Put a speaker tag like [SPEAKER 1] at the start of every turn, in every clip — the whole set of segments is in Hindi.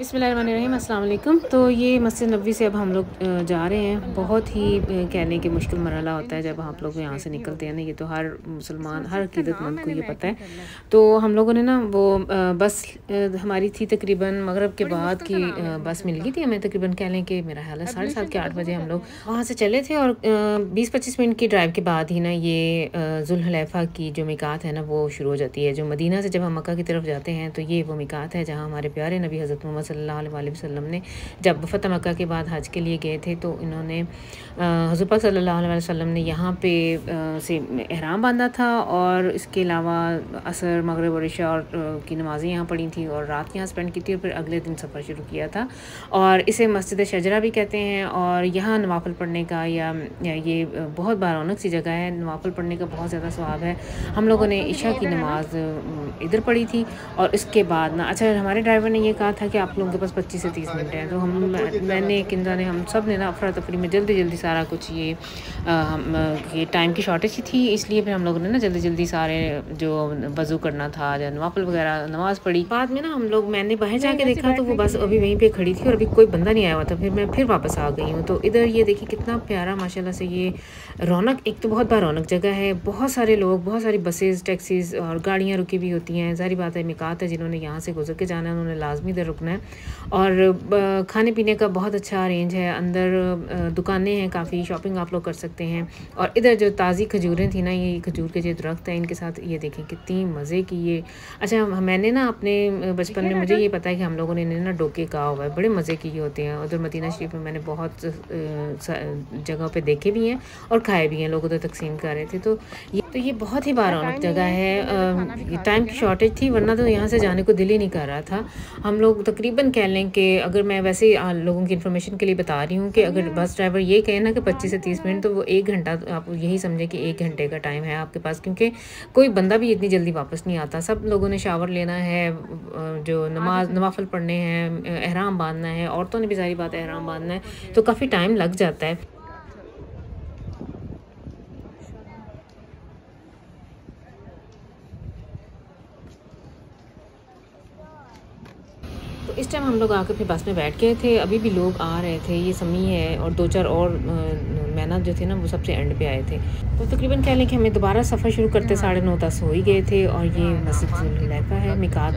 [SPEAKER 1] बिस्मिल्लाहिर्रहमानिर्रहीम, अस्सलाम वालेकुम। तो ये मस्जिद नबवी से अब हम लोग जा रहे हैं। बहुत ही कह लें कि मुश्किल मरहला होता है जब आप लोग यहाँ से निकलते हैं ना। ये तो हर मुसलमान, हर अकीदतमंद को ये पता है। तो हम लोगों ने ना वो बस हमारी थी तकरीबन मगरब के बाद की बस मिल गई थी हमें। तकरीबन कह लें कि मेरा ख्याल है 7:30 के 8 बजे हम लोग वहाँ से चले थे। और 20-25 मिनट की ड्राइव के बाद ही ना ये जुल्हलैफा की जो मिकात है ना वो शुरू हो जाती है। जो मदीना से जब हम मक्का की तरफ जाते हैं तो ये वो मिकात है जहाँ हमारे प्यारे नबी हज़रत मोहम्मद सल्लल्लाहु अलैहि वसल्लम ने जब फ़तह मक्का के बाद हज के लिए गए थे तो इन्होंने हुज़ूर पाक सल्लल्लाहु अलैहि वसल्लम ने यहाँ पे से एहराम बांधा था। और इसके अलावा असर, मगरिब और इशा और की नमाज़ें यहाँ पढ़ी थी और रात यहाँ स्पेंड की थी। और फिर अगले दिन सफ़र शुरू किया था। और इसे मस्जिद शजरा भी कहते हैं। और यहाँ नवाफिल पढ़ने का या ये बहुत बारौनक सी जगह है। नवाफिल पढ़ने का बहुत ज़्यादा सवाब है। हम लोगों ने इशा की नमाज़ इधर पढ़ी थी। और इसके बाद ना अच्छा, हमारे ड्राइवर ने ये कहा था कि आप लोगों के पास 25 से 30 मिनट हैं। तो मैंने किंदा ने हम सब ने ना अफरा तफरी में जल्दी सारा कुछ ये टाइम की शॉर्टेज ही थी, इसलिए फिर हम लोगों ने ना जल्दी सारे जो वज़ू करना था या नवाफिल वगैरह नमाज़ पढ़ी। बाद में ना मैंने बाहर जाके देखा तो वो बस अभी वहीं पे खड़ी थी और अभी कोई बंदा नहीं आया हुआ था। फिर मैं फिर वापस आ गई हूँ। तो इधर ये देखिए कितना प्यारा माशाल्लाह से ये रौनक, एक तो बहुत बारौनक जगह है। बहुत सारे लोग, बहुत सारी बसेस, टैक्सीज़ और गाड़ियाँ रुकी हुई होती हैं। ज़ाहिर बात है मिकात है, जिन्होंने यहाँ से गुजर के जाना है उन्होंने लाजमी इधर रुकना है। और खाने पीने का बहुत अच्छा अरेंज है। अंदर दुकानें हैं, काफ़ी शॉपिंग आप लोग कर सकते हैं। और इधर जो ताज़ी खजूरें थी ना, ये खजूर के जो दरख्त हैं इनके साथ ये देखें कितनी मज़े की ये। अच्छा, मैंने ना अपने बचपन में मुझे ये पता है कि हम लोगों ने इन्हें ना डोके कहा हुआ है। बड़े मज़े की ये होते हैं। उधर मदीना शरीफ में मैंने बहुत जगहों पे देखे भी हैं और खाए भी हैं। लोग उधर तकसीम कर रहे थे। तो ये बहुत ही बारौनक जगह है। टाइम की शॉर्टेज थी वरना तो यहाँ से जाने को दिल ही नहीं कर रहा था। हम लोग तकरीबन कह लें कि अगर मैं वैसे लोगों की इन्फॉर्मेशन के लिए बता रही हूँ कि अगर बस ड्राइवर ये कहे ना कि 25 से 30 मिनट, तो वो 1 घंटा, आप यही समझें कि 1 घंटे का टाइम है आपके पास। क्योंकि कोई बंदा भी इतनी जल्दी वापस नहीं आता। सब लोगों ने शावर लेना है, जो नवाफिल पढ़ने हैं, एहराम बांधना है। औरतों ने भी सारी बात एहराम बांधना है, तो काफ़ी टाइम लग जाता है। तो इस टाइम हम लोग आकर फिर बस में बैठ गए थे। अभी भी लोग आ रहे थे। ये समी है और 2-4 और मैना जो थे ना वो सबसे एंड पे आए थे। तो तकरीबन कह लें कि हमें दोबारा सफ़र शुरू करते 9:30-10 हो ही गए थे। और ये मस्जिद जुल्हलैफा है, मिकात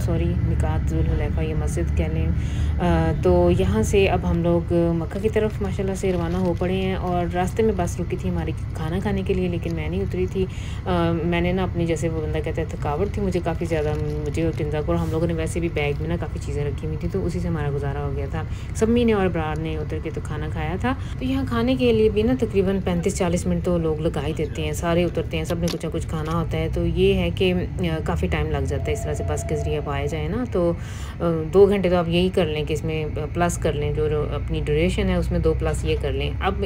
[SPEAKER 1] जुल्हलैफा ये मस्जिद कह लें। तो यहाँ से अब हम लोग मक्का की तरफ माशाल्लाह से रवाना हो पड़े हैं। और रास्ते में बस रुकी थी हमारी खाना खाने के लिए, लेकिन मैं नहीं उतरी थी। मैंने ना अपनी, जैसे वो बंदा कहता है, थकावट थी मुझे काफ़ी ज़्यादा। मुझे और किंदा को, और हम लोगों ने वैसे भी बैग में ना काफ़ी चीज़ें रखी हुई थी, तो उसी से हमारा गुजारा हो गया था। सम्मी ने और ब्रार ने उतर के तो खाना खाया था। तो यहाँ खाने के लिए भी ना तकरीबन 35-40 मिनट तो लोग लगा ही देते हैं। सारे उतरते हैं, सब ने कुछ ना कुछ खाना होता है। तो ये है कि काफ़ी टाइम लग जाता है इस तरह से बस के ज़रिए आप आए जाए ना। तो 2 घंटे तो आप यही कर लें कि इसमें प्लस कर लें, जो अपनी ड्यूरेशन है उसमें 2 प्लस ये कर लें। अब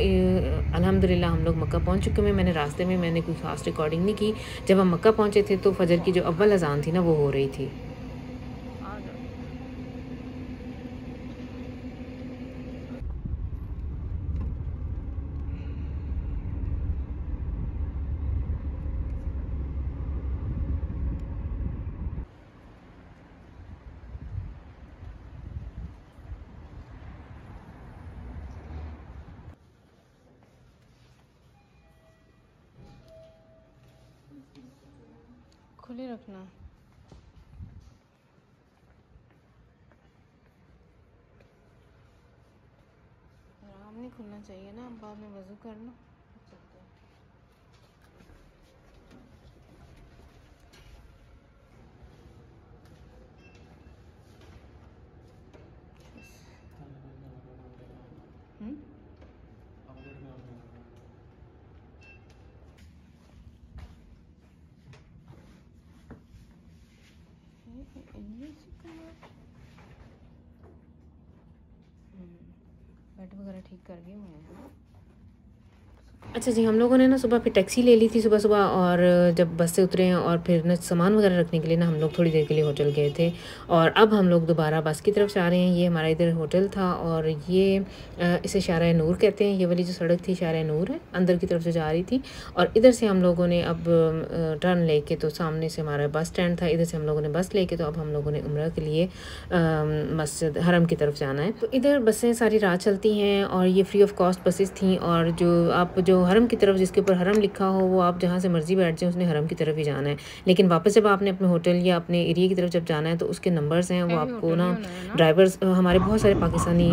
[SPEAKER 1] अल्हम्दुलिल्लाह हम लोग मक्का पहुँच चुके हैं। मैंने रास्ते में कोई ख़ास रिकॉर्डिंग नहीं की। जब हम मक्का पहुँचे थे तो फजर की जो अव्वल अजान थी ना वो हो रही थी। खुले रखना। आराम नहीं खुलना चाहिए ना, बाद में वज़ू करना। बेड वगैरह ठीक कर दिए हुए हैं। अच्छा जी, हम लोगों ने ना सुबह फिर टैक्सी ले ली थी सुबह-सुबह, और जब बस से उतरे हैं और फिर ना सामान वगैरह रखने के लिए ना हम लोग थोड़ी देर के लिए होटल गए थे, और अब हम लोग दोबारा बस की तरफ से आ रहे हैं। ये हमारा इधर होटल था, और ये इसे शारा नूर कहते हैं। ये वाली जो सड़क थी शारा नूर है, अंदर की तरफ से जा रही थी, और इधर से हम लोगों ने अब टर्न लेके, तो सामने से हमारा बस स्टैंड था, इधर से हम लोगों ने बस लेके, तो अब हम लोगों ने उम्रा के लिए मस्जिद हरम की तरफ जाना है। तो इधर बसें सारी रात चलती हैं, और ये फ्री ऑफ कॉस्ट बसेस थी, और जो हरम की तरफ जिसके ऊपर हरम लिखा हो वो आप जहाँ से मर्जी बैठ जाए, उसने हरम की तरफ ही जाना है। लेकिन वापस जब आपने अपने होटल या अपने एरिया की तरफ जब जाना है, तो उसके नंबर्स हैं वो आपको ना ड्राइवर्स, हमारे बहुत सारे पाकिस्तानी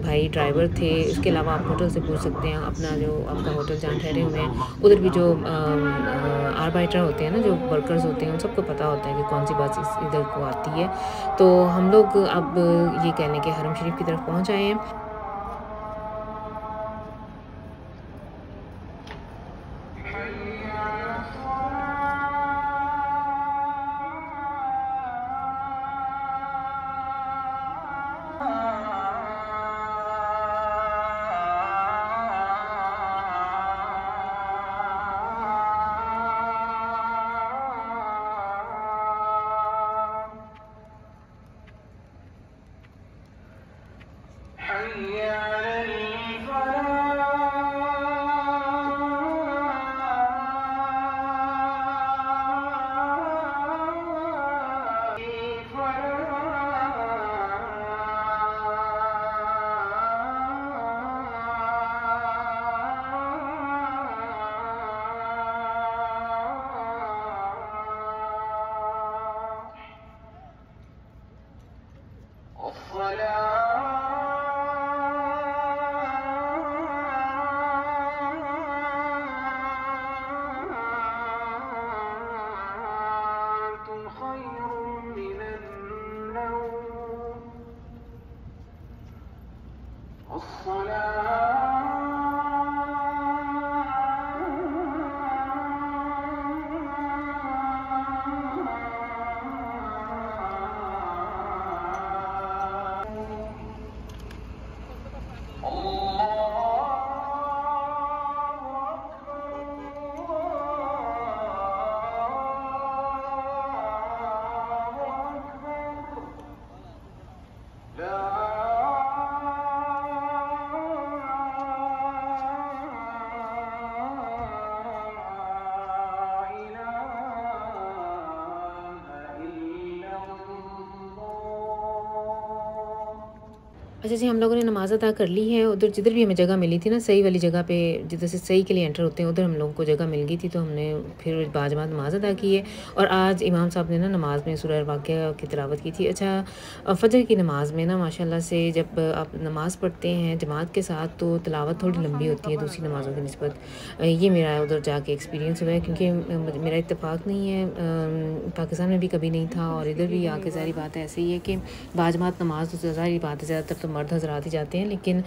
[SPEAKER 1] भाई ड्राइवर थे। उसके अलावा आप होटल से पूछ सकते हैं अपना, जो आपका होटल जहाँ ठहरे हुए हैं उधर भी जो आर्बाइटर होते हैं ना, जो वर्कर्स होते हैं, उन सबको पता होता है कि कौन सी बस इधर को आती है। तो हम लोग अब ये कह लें कि हरम शरीफ की तरफ पहुँच आए हैं। अच्छा जी, हम लोगों ने नमाज़ अदा कर ली है। उधर जिधर भी हमें जगह मिली थी ना, सही वाली जगह पे, जिधर से सही के लिए एंटर होते हैं, उधर हम लोगों को जगह मिल गई थी, तो हमने फिर बाजमात नमाज़ अदा की है। और आज इमाम साहब ने ना नमाज़ में सूरह वाक़िया की तिलावत की थी। अच्छा, फ़जर की नमाज़ में ना माशाल्लाह से जब आप नमाज़ पढ़ते हैं जमात के साथ, तो तिलावत थोड़ी लंबी होती है दूसरी नमाज़ों की निस्बत। ये मेरा उधर जाके एक्सपीरियंस हुआ है, क्योंकि मेरा इत्तेफ़ाक नहीं है, पाकिस्तान में भी कभी नहीं था, और इधर भी आके ज़ाहिर बात है ऐसे ही है कि बाजमात नमाज़ तो ज़ाहिर बात है ज़्यादातर तो मर्द हज़रात ही जाते हैं। लेकिन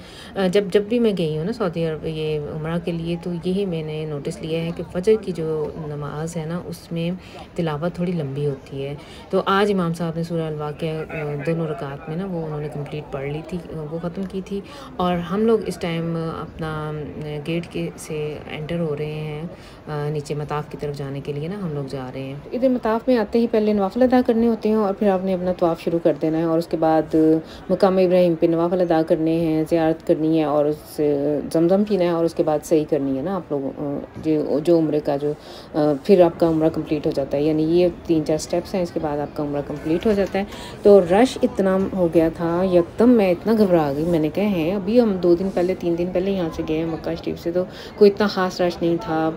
[SPEAKER 1] जब भी मैं गई हूँ ना सऊदी अरब ये उम्रा के लिए, तो यही मैंने नोटिस लिया है कि फ़जर की जो नमाज़ है ना, उसमें तिलावत थोड़ी लंबी होती है। तो आज इमाम साहब ने सूरह अल-वाक़िया दोनों रकात में ना वो उन्होंने कंप्लीट पढ़ ली थी, वो ख़त्म की थी। और हम लोग इस टाइम अपना गेट के से एंटर हो रहे हैं, नीचे मताफ़ की तरफ जाने के लिए ना हम लोग जा रहे हैं। इधर मताफ़ में आते ही पहले नवाफ़िल अदा करने होते हैं, और फिर आपने अपना तवाफ़ शुरू कर देना है, और उसके बाद मकाम इब्राहिम पे नवाफ़िल अदा करने हैं, ज़ियारत करनी है, और उससे ज़मज़म पीना है, और उसके बाद सही करनी है ना आप लोगों जो उम्रे का जो फिर आपका उम्रा कंप्लीट हो जाता है। यानी ये 3-4 स्टेप्स हैं, इसके बाद आपका उम्रा कंप्लीट हो जाता है। तो रश इतना हो गया था, यकदम मैं इतना घबरा गई। मैंने कहा है अभी हम 2 दिन पहले 3 दिन पहले यहाँ से गए हैं मक्का शरीफ से, तो कोई इतना ख़ास रश नहीं था।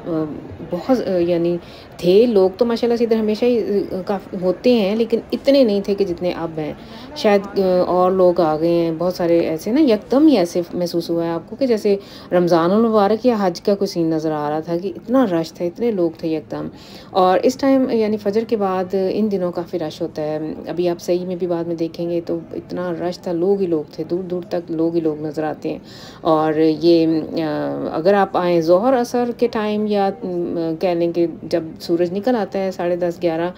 [SPEAKER 1] बहुत यानी थे लोग तो माशाल्लाह से इधर हमेशा ही काफ़ी होते हैं, लेकिन इतने नहीं थे कि जितने अब हैं। शायद और लोग आ गए हैं बहुत सारे ऐसे ना, यकदम ही ऐसे महसूस हुआ है आपको कि जैसे रमज़ानुल मुबारक या हज का कोई सीन नज़र आ रहा था, कि इतना रश था, इतने लोग थे यकदम। और इस टाइम यानी फ़जर के बाद इन दिनों काफ़ी रश होता है। अभी आप सही में भी बाद में देखेंगे तो इतना रश था, लोग ही लोग थे, दूर दूर तक लोग ही लोग नज़र आते हैं। और ये अगर आप आएँ ज़ोहर असर के टाइम, या कह लें कि जब सूरज निकल आता है 10:30-11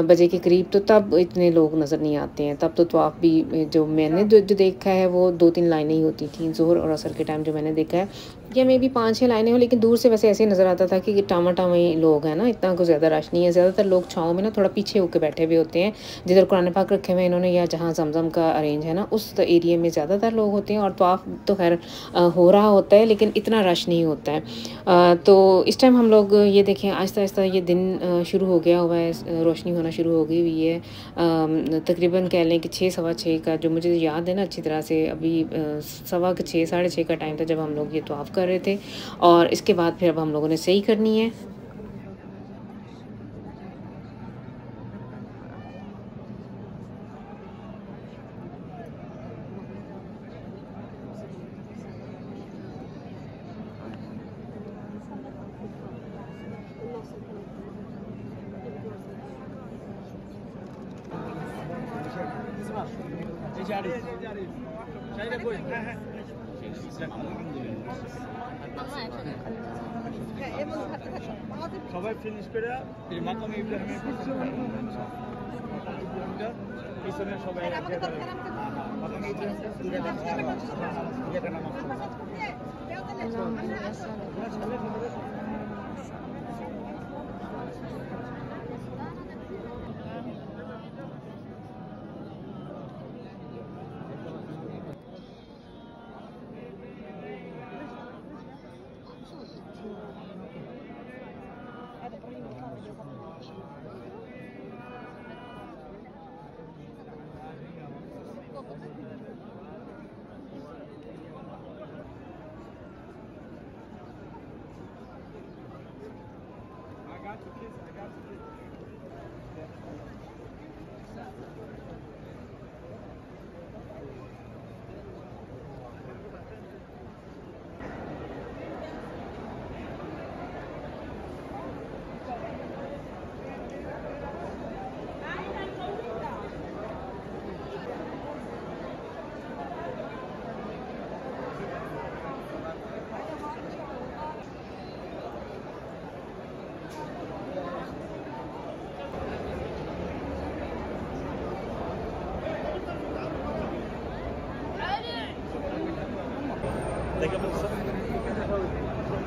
[SPEAKER 1] बजे के करीब, तो तब इतने लोग नज़र नहीं आते हैं। तब तो तवाफ़ भी जो मैंने जो देखा देखा है वो 2-3 लाइनें ही होती थी ज़ोहर और असर के टाइम जो मैंने देखा है, या मे बी 5-6 लाइनें हो, लेकिन दूर से वैसे ऐसे ही नज़र आता था कि टामा ही लोग हैं ना, इतना कुछ ज़्यादा रश नहीं है। ज़्यादातर लोग छाँव में ना थोड़ा पीछे होकर बैठे हुए होते हैं, जिधर कुरान पाक रखे हुए हैं इन्होंने या जहाँ ज़मज़म का अरेंज है ना, उस एरिया में ज़्यादातर लोग होते हैं। और तवाफ़ तो खैर हो रहा होता है, लेकिन इतना रश नहीं होता है। तो इस टाइम हम लोग ये देखें आहिस्ता आहिस्ता ये दिन शुरू हो गया हुआ है, रोशनी होना शुरू हो गई हुई है। तकरीबन कह लें कि 6 सवा 6 का, जो मुझे याद है ना अच्छी तरह से, अभी 6:15 साढ़े 6 का टाइम था जब हम लोग ये तवाफ़ कर रहे थे। और इसके बाद फिर अब हम लोगों ने सही करनी है।
[SPEAKER 2] সবাই ফিনিশ করে মাকামে ইব্রাহিমের পিছনে সবাই মাকামে ইব্রাহিম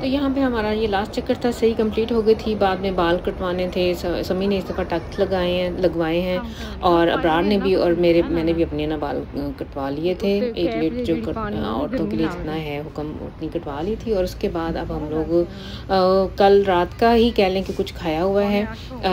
[SPEAKER 1] तो यहाँ पे हमारा ये लास्ट चक्कर था, सही कंप्लीट हो गई थी। बाद में बाल कटवाने थे, समी ने इस दफ़ा टक्स लगवाए हैं और अबरार ने भी, और मैंने भी अपने ना बाल कटवा लिए थे। एक लेट जो औरतों के लिए जितना है हुक्म उतनी कटवा ली थी। और उसके बाद अब हम लोग कल रात का ही कह लें कि कुछ खाया हुआ है,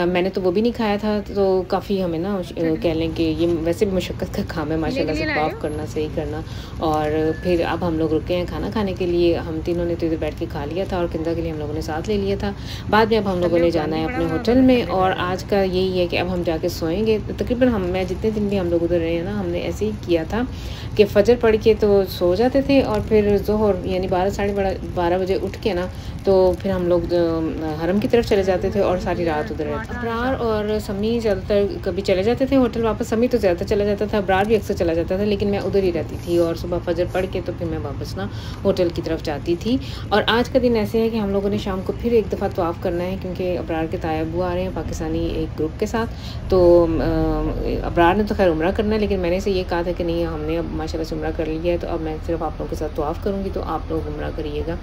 [SPEAKER 1] मैंने तो वो भी नहीं खाया था। तो काफ़ी हमें ना कह लें कि ये वैसे भी मुशक्क़त का काम है माशाल्लाह से, पाफ करना, सही करना। और फिर अब हम लोग रुके हैं खाना खाने के लिए। हम तीनों ने तो इधर बैठ के खा लिया था और किंदा के लिए हम लोगों ने साथ ले लिया था। बाद में अब हम लोगों ने जाना है अपने होटल में, और आज का यही है कि अब हम जाके सोएंगे। तकरीबन मैं जितने दिन भी हम लोग उधर रहे हैं ना, हमने ऐसे ही किया था कि फजर पढ़ के तो सो जाते थे और फिर ज़ोहर यानी 12 साढ़े 12 बजे उठ के ना तो फिर हम लोग हरम की तरफ चले जाते थे और सारी रात उधर रहते। अबरार और समी ज़्यादातर कभी चले जाते थे होटल वापस, समी तो ज़्यादातर चला जाता था, अबरार भी अक्सर चला जाता था, लेकिन मैं उधर ही रहती थी और सुबह फजर पढ़ के तो फिर मैं वापस ना होटल की तरफ जाती थी। और आज का दिन ऐसे है कि हम लोगों ने शाम को फिर एक दफ़ा तवाफ़ करना है, क्योंकि अबरार के ताया अबू आ रहे हैं पाकिस्तानी एक ग्रुप के साथ। तो अबरार ने तो खैर उम्रा करना है, लेकिन मैंने से ये कहा था कि नहीं हमने अब माशाल्लाह से उम्रा कर लिया है, तो अब मैं सिर्फ आप लोगों के साथ तवाफ़ करूँगी, तो आप लोग उम्रा करिएगा।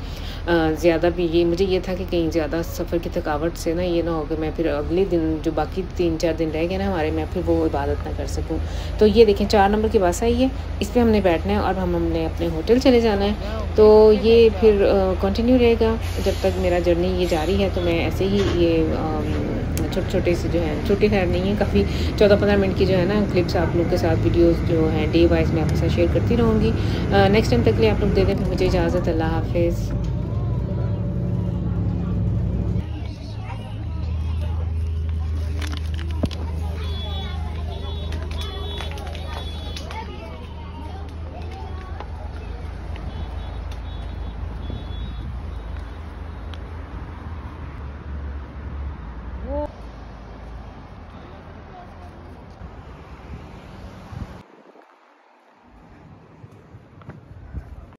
[SPEAKER 1] ज़्यादा भी मुझे ये था कि कहीं ज़्यादा सफ़र की थकावट से ना ये ना हो कि मैं फिर अगले दिन जो बाकी 3-4 दिन रह गए ना हमारे, मैं फिर वो इबादत ना कर सकूँ। तो ये देखें 4 नंबर की बस आई है, इस पर हमने बैठना है और हमने अपने होटल चले जाना है। तो ये फिर कंटिन्यू रहेगा जब तक मेरा जर्नी ये जारी है। तो मैं ऐसे ही ये छोटे से जो है, छोटी खैर नहीं है, काफ़ी 14-15 मिनट की जो है ना क्लिप्स आप लोग के साथ वीडियोस जो हैं डे वाइज मैं आपके साथ शेयर करती रहूँगी। नेक्स्ट टाइम तक के लिए आप लोग दे दें फिर मुझे इजाज़त। अल्लाह हाफिज़।